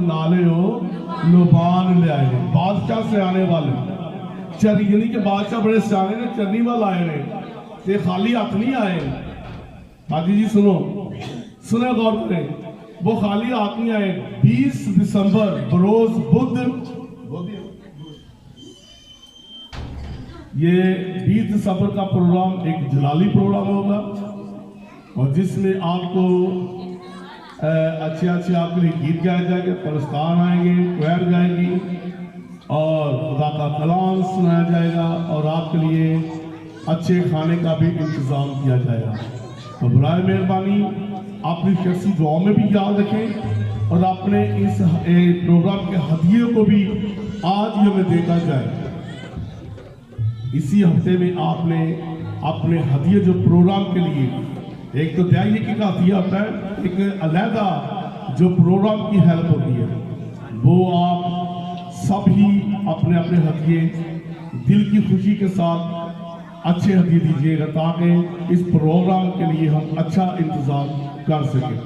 नाले हो लुबान ले आए ने बादशाह से आने वाले चरनी यानी कि बादशाह बड़े सियाने ने चरनी वाल आए ने ते खाली हाथ नहीं आए हाजी जी सुनो सुने गौर करें वो खाली हाथ नहीं आए 20 दिसंबर बरोज बुध ये 20 दिसंबर का प्रोग्राम एक जलाली प्रोग्राम होगा और जिसमें आपको अच्छे अच्छे आपके लिए गीत गाए जाएंगे परस्तान आएंगे क्वायर गाएंगी और खुदा का कलाम सुनाया जाएगा और आपके लिए अच्छे खाने का भी इंतज़ाम किया जाएगा तो बराए मेहरबानी अपनी शख्सी दुआओं में भी याद रखें और अपने इस प्रोग्राम के हदिये को भी आज ही हमें देखा जाए इसी हफ्ते में आपने अपने हदिये जो प्रोग्राम के लिए एक तो दयाई की हदिया होता है एक अलहदा जो प्रोग्राम की हेल्प होती है वो आप सब ही अपने अपने हदिये दिल की खुशी के साथ अच्छे हदिये दीजिएगा ताकि इस प्रोग्राम के लिए हम अच्छा इंतज़ाम कर सकें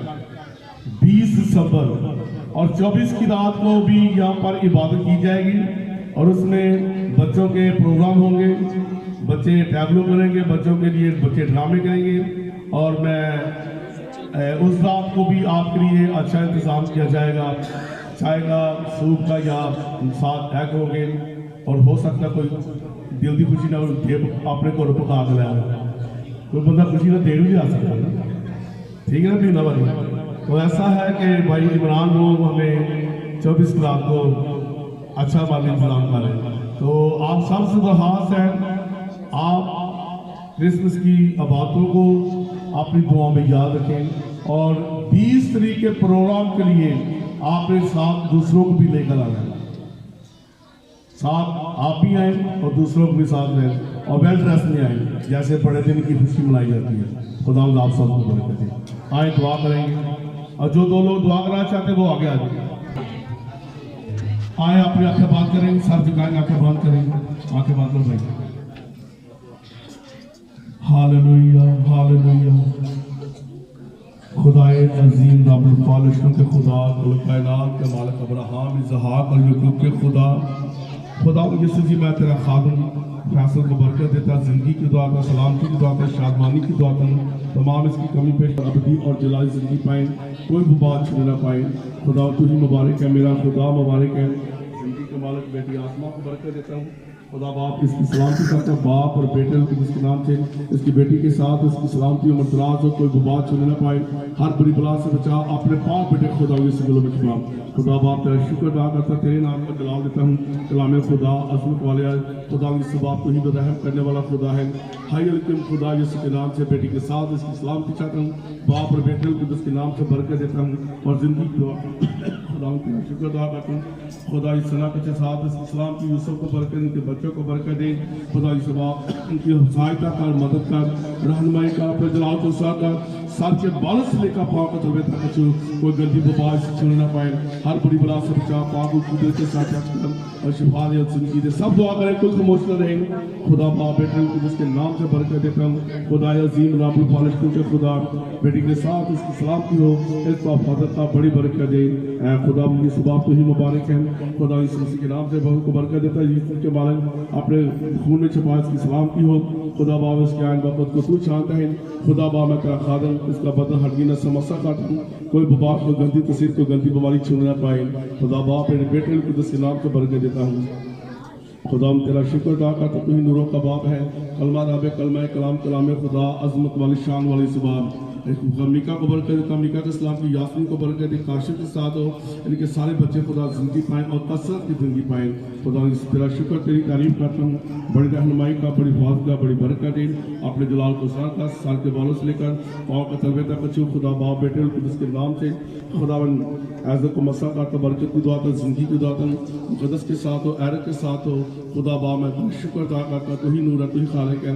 20 दिसंबर और 24 की रात को भी यहाँ पर इबादत की जाएगी और उसमें बच्चों के प्रोग्राम होंगे बच्चे टैबलो करेंगे बच्चों के लिए बच्चे ड्रामे करेंगे और मैं उस रात को भी आपके लिए अच्छा इंतज़ाम किया जाएगा चाय का सूप का या साथ एग होंगे और हो सकता कोई दिल की खुशी ना अपने को पका के लाया कोई बंदा खुशी ना देर भी आ सकता है ना ठीक है ना महीना भाई तो ऐसा है कि भाई इमरान लोग हमें 24 रात को अच्छा वाला इंतजाम करें तो आप सबसे दरख्वास्त है आप क्रिसमस की बातों को अपनी दुआओं में याद रखें और 20 तारीख के प्रोग्राम के लिए आपने साथ दूसरों को भी लेकर आना है साथ आप भी आए और दूसरों को भी साथ लें और वेल ड्रेस में आए जैसे बड़े दिन की खुशी मनाई जाती है खुदा आप सबको बरकत दे आए दुआ करेंगे और जो दो लोग दुआ कराना चाहते हैं वो आगे आ जाए आए अपनी आंखें बंद करेंगे सर झुकाएंगे आंखें बंद करेंगे आंखें बंद करो भाई हालेलुया हालेलुया खुदाए अजीम रब्बुल फालिशों के खुदा कुल कायनात के मालिक अब्राहम इसहाक और याकूब के खुदा खुदा यीशु जी मैं तेरा खादम फैसल को बरकत देता जिंदगी की दुआ का सलामती की दुआ का शादमानी की दुआ का तमाम इसकी कमी पेश अबदी और जलाली जिंदगी पाए कोई भी बात छू ना पाए खुदा तुझी मुबारक है मेरा खुदा मुबारक है जिंदगी के मालिक बेटी आसमां को बरकत देता हूँ खुदा बाप इसकी सलामती करता बाप और बेटे को जिसके नाम से इसकी बेटी के साथ इसकी सलामती उम्र दराज हो कोई बात छूने ना पाए हर बुरी बला से बचा अपने पाप बेटे खुदा इस दिलों में छुपा खुदा बाप तेरा शुक्र अदा करता तेरे नाम का जलाल देता हूँ कलाम खुदा अजमत वाले खुदा इस बाप को ही रहम करने वाला खुदा है हाई अलकम खुदा यीशु के नाम से बेटी के साथ इसकी सलामती चाहता हूँ बाप और बेटे को जिसके नाम से बरकत देता हूँ और जिंदगी खुदा तेरा शुक्र अदा करता हूँ खुदा इस सलाह के साथ इसकी सलामती यूसुफ को बरकत इनके बच्चों को बरकत दे खुदा इस बाप उनकी सहायता कर मदद कर रहनुमाई का अपने जलाल को कर सर के बालों से लेकर पाँव का तलवे तक कोई गंदी बबाल से छूने ना पाए हर बड़ी बला से बचा पाक कुदरत के साथ और शिफा दे जिंदगी दे सब दुआ करें कुछ खामोश न रहें खुदा बाप बेटे को जिसके नाम से बरकत देता हूँ खुदा अजीम रब्बुल फालिशों के खुदा बेटी के साथ इसकी सलामती हो इसका फादर का बड़ी बरकत दे खुदा मुझे सुबह को ही मुबारक है खुदा इस के नाम से बहुत को बरकत देता है यीशु के मालिक अपने खून में छुपा इसकी सलामती हो खुदा बाप इसके आइन बाबत को तू चाहता है खुदा बाप मैं तेरा खादम इसका बदन हटगी न समस्या काटा हूँ कोई बाप को गंदी तस्वीर को गंदी बीमारी छूने ना पाए खुदा बाप मेरे बेटे को जिसके नाम से बरकत देता हूँ खुदा तेरा शुक्र अदा करता तू ही नूरों का बाप है कलमा राबे कलमा कलाम कलाम खुदा अजमत वाली शान वाली सुबह मीका को बरकत देता मीका के इस्लाम की यासमीन को बरकत दे काशिफ के साथ हो इनके सारे बच्चे खुदा जिंदगी पाएँ और कसरत की जिंदगी पाएँ खुदा इस तेरा शुक्र तेरी तारीफ करता हूँ बड़ी रहनुमाई का बड़ी हिफाजत का बड़ी बरकत दे अपने जलाल को सर के बालों से लेकर पाँव का तलवे तक बच्चों खुदा बाप बेटे जिसके नाम से खुदा ऐज़त को मसा करता बरकत की दुआ था जिंदगी की दुआ था मुक़द्दस के साथ हो एरत के साथ हो खुदा बाप मैं शुक्र अदा करता तू ही नूर है तू ही खालिक है